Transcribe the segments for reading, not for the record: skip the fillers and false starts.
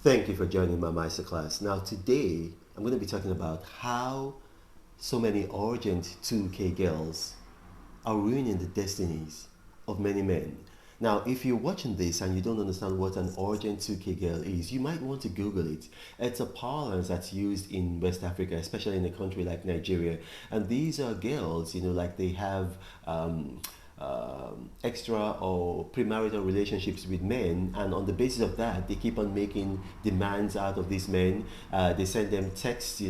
Thank you for joining my masterclass. Now, today I'm going to be talking about how so many urgent 2K girls are ruining the destinies of many men. Now, if you're watching this and you don't understand what an urgent 2K girl is, you might want to Google it. It's a parlance that's used in West Africa, especially in a country like Nigeria. And these are girls, like they have extra or premarital relationships with men, and on the basis of that, they keep on making demands out of these men. They send them texts,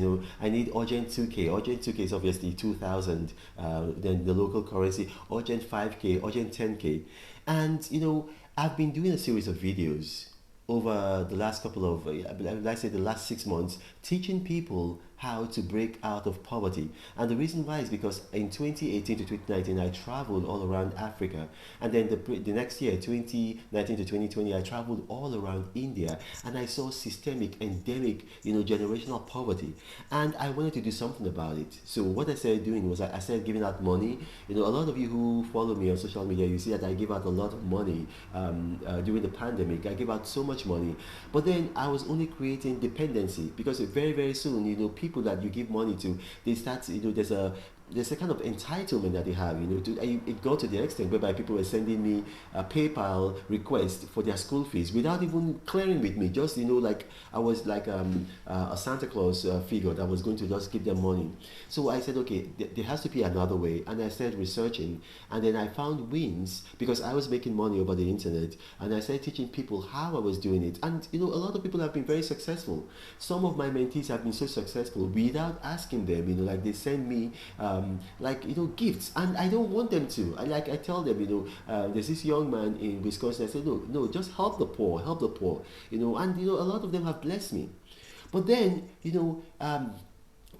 I need urgent 2K. Urgent 2K is obviously 2,000, then the local currency, urgent 5K, urgent 10K. And, I've been doing a series of videos over the last couple of, let's say the last 6 months, teaching people how to break out of poverty. And the reason why is because in 2018 to 2019, I traveled all around Africa. And then the next year, 2019 to 2020, I traveled all around India. And I saw systemic, endemic, generational poverty. And I wanted to do something about it. So what I started doing was I started giving out money. A lot of you who follow me on social media, you see that I give out a lot of money during the pandemic. I gave out so much money. But then I was only creating dependency because very, very soon, people that you give money to, they start, there's a kind of entitlement that they have, it got to the extent whereby people were sending me a PayPal request for their school fees without even clearing with me. Just, like I was like a Santa Claus figure that was going to just give them money. So I said, okay, there has to be another way. And I started researching, and then I found wins because I was making money over the internet, and I started teaching people how I was doing it. And, a lot of people have been very successful. Some of my mentees have been so successful without asking them, like they send me gifts, and I don't want them to. I tell them, there's this young man in Wisconsin. I said, no, just help the poor, and a lot of them have blessed me. But then,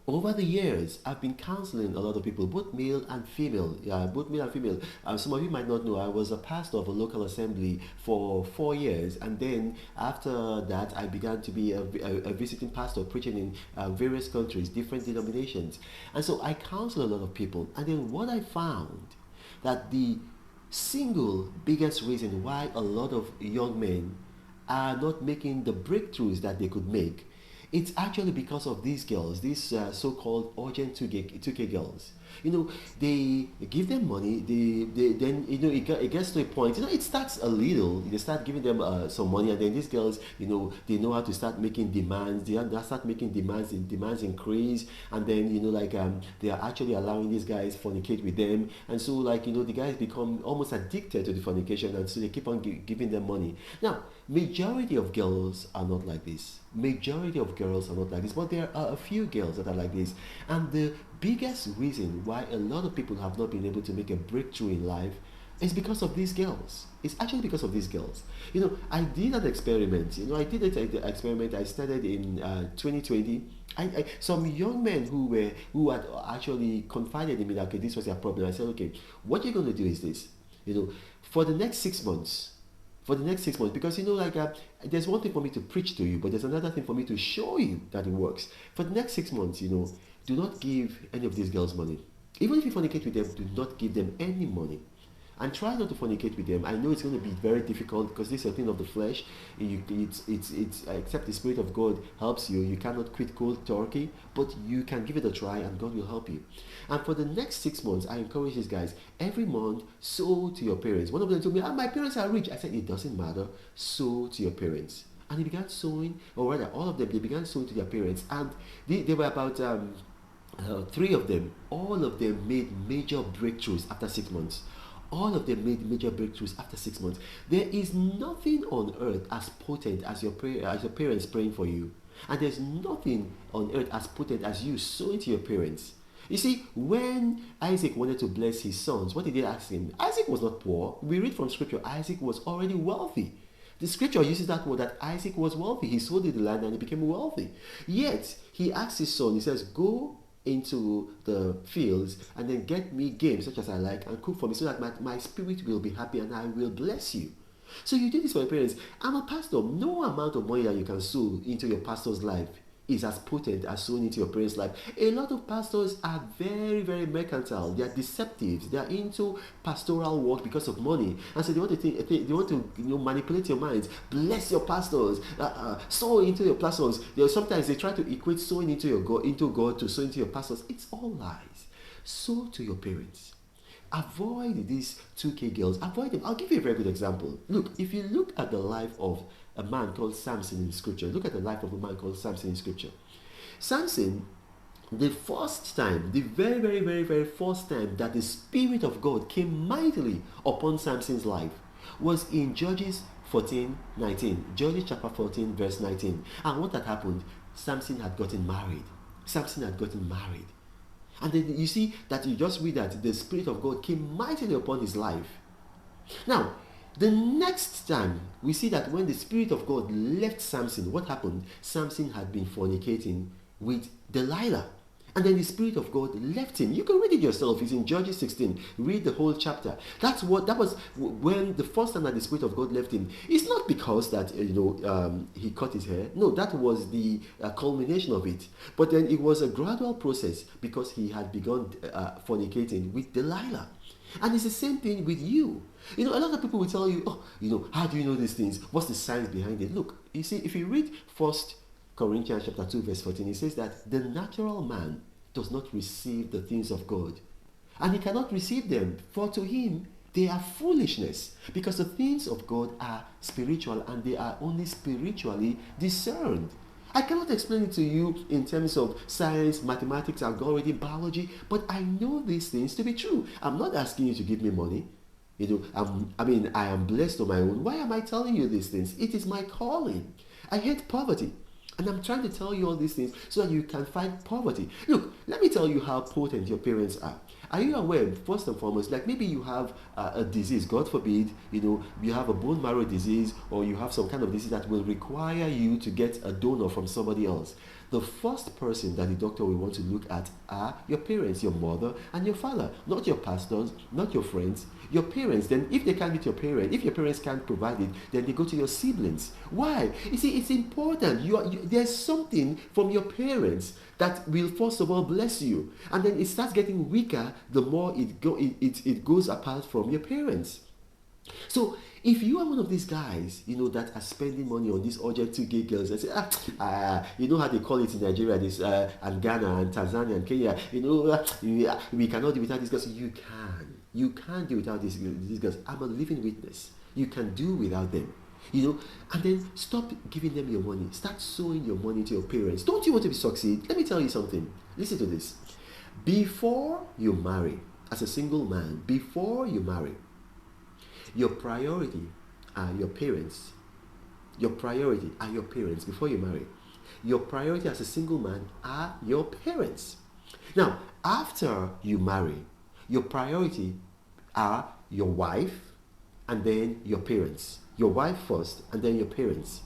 over the years, I've been counseling a lot of people, both male and female. Yeah, both male and female. Some of you might not know, I was a pastor of a local assembly for 4 years, and then after that, I began to be a visiting pastor, preaching in various countries, different denominations. And so I counsel a lot of people. And then what I found that the single biggest reason why a lot of young men are not making the breakthroughs that they could make, it's actually because of these girls, these so-called urgent 2K girls. They give them money. They then it gets to a point. It starts a little. They start giving them some money, and then these girls, they know how to start making demands. They start making demands. And demands increase, and then they are actually allowing these guys fornicate with them, and so the guys become almost addicted to the fornication, and so they keep on giving them money. Now, majority of girls are not like this. Majority of girls are not like this, but there are a few girls that are like this, and the biggest reason why a lot of people have not been able to make a breakthrough in life is because of these girls. It's actually because of these girls. I did an experiment. I experiment. I started in 2020. Some young men who had actually confided in me that, okay, this was their problem. I said, okay, what you're going to do is this. For the next 6 months, because there's one thing for me to preach to you, but there's another thing for me to show you that it works. For the next 6 months, do not give any of these girls money. Even if you fornicate with them, do not give them any money. And try not to fornicate with them. I know it's going to be very difficult because this is a thing of the flesh. It's except the Spirit of God helps you. You cannot quit cold turkey, but you can give it a try, and God will help you. And for the next 6 months, I encourage these guys, every month, sow to your parents. One of them told me, my parents are rich. I said, it doesn't matter. Sow to your parents. And they began sowing, or rather, all of them, they began sowing to their parents. And they were about three of them. All of them made major breakthroughs after 6 months. All of them made major breakthroughs after 6 months. There is nothing on earth as potent as your parents praying for you. And there's nothing on earth as potent as you sowing to your parents. You see, when Isaac wanted to bless his sons, what did they ask him? Isaac was not poor. We read from scripture, Isaac was already wealthy. The scripture uses that word that Isaac was wealthy. He sold the land and he became wealthy. Yet, he asked his son, he says, go into the fields and then get me game such as I like and cook for me so that my spirit will be happy and I will bless you. So you do this for your parents. I'm a pastor. No amount of money that you can sow into your pastor's life is as potent as sowing into your parents' life. A lot of pastors are very, very mercantile. They are deceptive. They are into pastoral work because of money, and so they want to they want to manipulate your minds. Bless your pastors. Sow into your pastors. Sometimes they try to equate sowing into God to sow into your pastors. It's all lies. Sow to your parents. Avoid these 2K girls. Avoid them. I'll give you a very good example. Look, if you look at the life of a man called Samson in scripture, look at the life of a man called Samson in scripture. Samson, the first time, the very, very, very, very first time that the Spirit of God came mightily upon Samson's life was in Judges 14:19. Judges chapter 14, verse 19. And what had happened? Samson had gotten married. Samson had gotten married. And then you see that you just read that the Spirit of God came mightily upon his life. Now, the next time we see that when the Spirit of God left Samson, what happened? Samson had been fornicating with Delilah. And then the Spirit of God left him. You can read it yourself. It's in Judges 16. Read the whole chapter. That was when the first time that the Spirit of God left him. It's not because that he cut his hair. No, that was the culmination of it. But then it was a gradual process because he had begun fornicating with Delilah. And it's the same thing with you. A lot of people will tell you, how do you know these things? What's the science behind it? Look, you see, if you read 1 Corinthians chapter 2, verse 14, it says that the natural man does not receive the things of God. And he cannot receive them, for to him they are foolishness. Because the things of God are spiritual and they are only spiritually discerned. I cannot explain it to you in terms of science, mathematics, algorithm, biology, but I know these things to be true. I'm not asking you to give me money. I am blessed on my own. Why am I telling you these things? It is my calling. I hate poverty. And I'm trying to tell you all these things so that you can fight poverty. Look, let me tell you how potent your parents are. Are you aware, first and foremost, like maybe you have a disease, God forbid, you have a bone marrow disease, or you have some kind of disease that will require you to get a donor from somebody else. The first person that the doctor will want to look at are your parents, your mother and your father, not your pastors, not your friends, your parents. Then if they can't meet your parents, if your parents can't provide it, then they go to your siblings. Why? You see, it's important. There's something from your parents that will first of all bless you, and then it starts getting weaker the more it goes apart from your parents. So if you are one of these guys, that are spending money on these urgent 2K girls, and say, you know how they call it in Nigeria, and Ghana and Tanzania and Kenya, we cannot do without these girls. You can't do without these girls. I'm a living witness. You can do without them. And then stop giving them your money. Start sowing your money to your parents. Don't you want to succeed? Let me tell you something. Listen to this. Before you marry, as a single man, before you marry, your priority are your parents. Your priority are your parents before you marry. Your priority as a single man are your parents. Now, after you marry, your priority are your wife and then your parents. Your wife first and then your parents.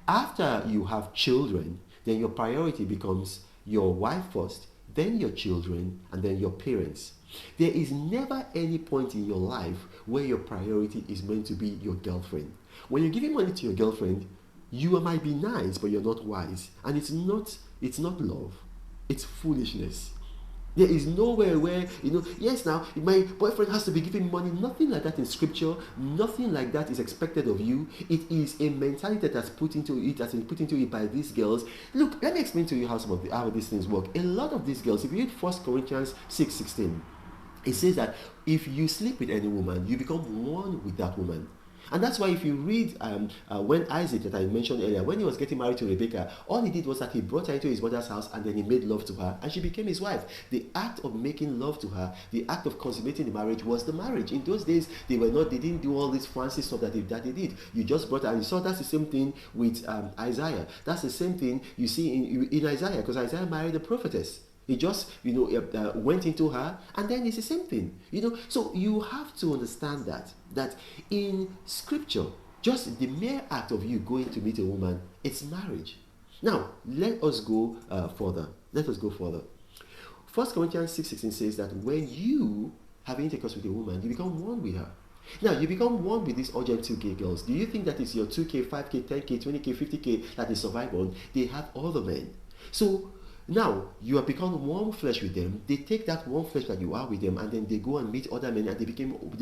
After you have children, then your priority becomes your wife first, then your children, and then your parents. There is never any point in your life where your priority is meant to be your girlfriend. When you're giving money to your girlfriend, you might be nice, but you're not wise. And it's not love. It's foolishness. There is nowhere where, yes, now my boyfriend has to be giving money. Nothing like that in scripture. Nothing like that is expected of you. It is a mentality that's been put into it by these girls. Look, let me explain to you how these things work. A lot of these girls, if you read 1 Corinthians 6:16, it says that if you sleep with any woman, you become one with that woman. And that's why if you read when Isaac, that I mentioned earlier, when he was getting married to Rebekah, all he did was that he brought her into his mother's house and then he made love to her and she became his wife. The act of making love to her, the act of consummating the marriage was the marriage. In those days, they didn't do all this fancy stuff that they did. You just brought her, and you saw that's the same thing with Isaiah. That's the same thing you see in Isaiah, because Isaiah married a prophetess. He just, went into her, and then it's the same thing, So you have to understand that in scripture, just the mere act of you going to meet a woman, it's marriage. Now, let us go further. 1 Corinthians 6:16 says that when you have intercourse with a woman, you become one with her. Now, you become one with these urgent 2K girls. Do you think that is your 2K, 5K, 10K, 20K, 50K that they survive on? They have other men. So now you have become one flesh with them. They take that one flesh that you are with them, and then they go and meet other men, and they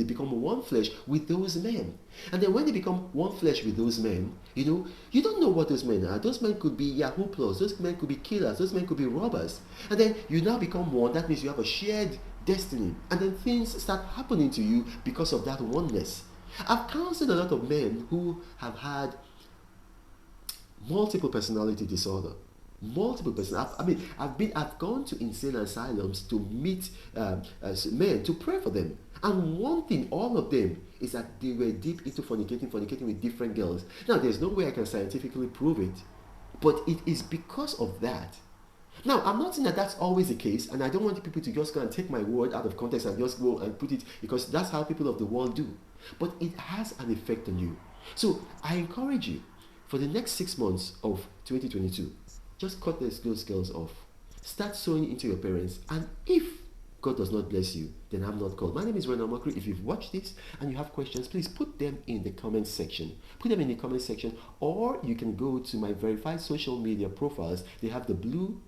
become one flesh with those men. And then when they become one flesh with those men, you don't know what those men are. Those men could be Yahoo plus, those men could be killers, those men could be robbers. And then you now become one. That means you have a shared destiny. And then things start happening to you because of that oneness. I've counseled a lot of men who have had multiple personality disorder. Multiple person. I've gone to insane asylums to meet men to pray for them. And one thing, all of them, is that they were deep into fornicating with different girls. Now, there's no way I can scientifically prove it, but it is because of that. Now, I'm not saying that that's always the case, and I don't want people to just go and take my word out of context and just go and put it, because that's how people of the world do. But it has an effect on you. So I encourage you, for the next 6 months of 2022, just cut those girls off. Start sowing into your parents, and if God does not bless you, then I'm not called. My name is Renan Mokri. If you've watched this and you have questions, please put them in the comment section. Put them in the comment section, or you can go to my verified social media profiles. They have the blue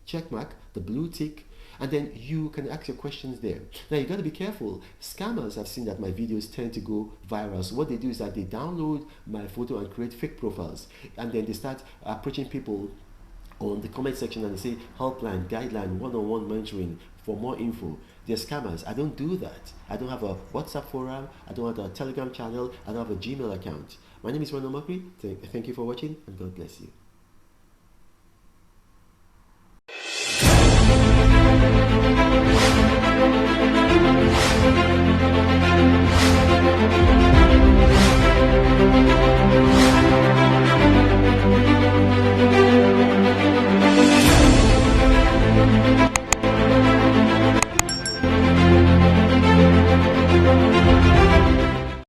check mark, the blue tick, and then you can ask your questions there. Now you got to be careful. Scammers have seen that my videos tend to go viral. So what they do is that they download my photo and create fake profiles, and then they start approaching people on the comment section and they say helpline, guideline, one-on-one mentoring for more info. They're scammers. I don't do that. I don't have a WhatsApp forum. I don't have a Telegram channel. I don't have a Gmail account. My name is Renan Mokri. Thank you for watching, and God bless you.